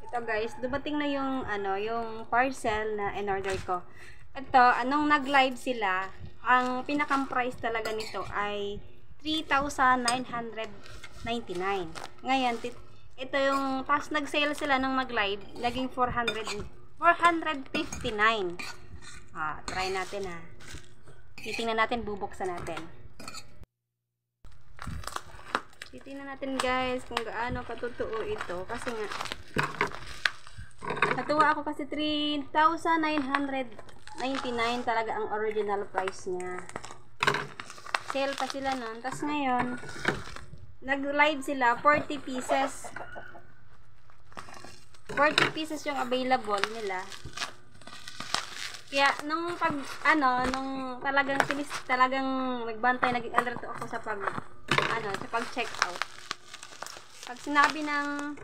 Ito guys, dumating na yung yung parcel na in-order ko. Ito, anong nag-live sila, ang pinakang price talaga nito ay 3,999. Ngayon, ito yung pas nag-sale sila nung mag-live, naging 459. Try natin ha. Titingnan natin, bubuksan natin. Titingnan natin guys kung gaano katotoo ito kasi nga natuwa ako kasi 3,999 talaga ang original price niya. Sale pa sila nun. Tapos ngayon, nag-live sila, 40 pieces. 40 pieces yung available nila. Kaya, nung nung talagang nagbantay, naging alerto ako sa sa pag-check out. Pag sinabi ng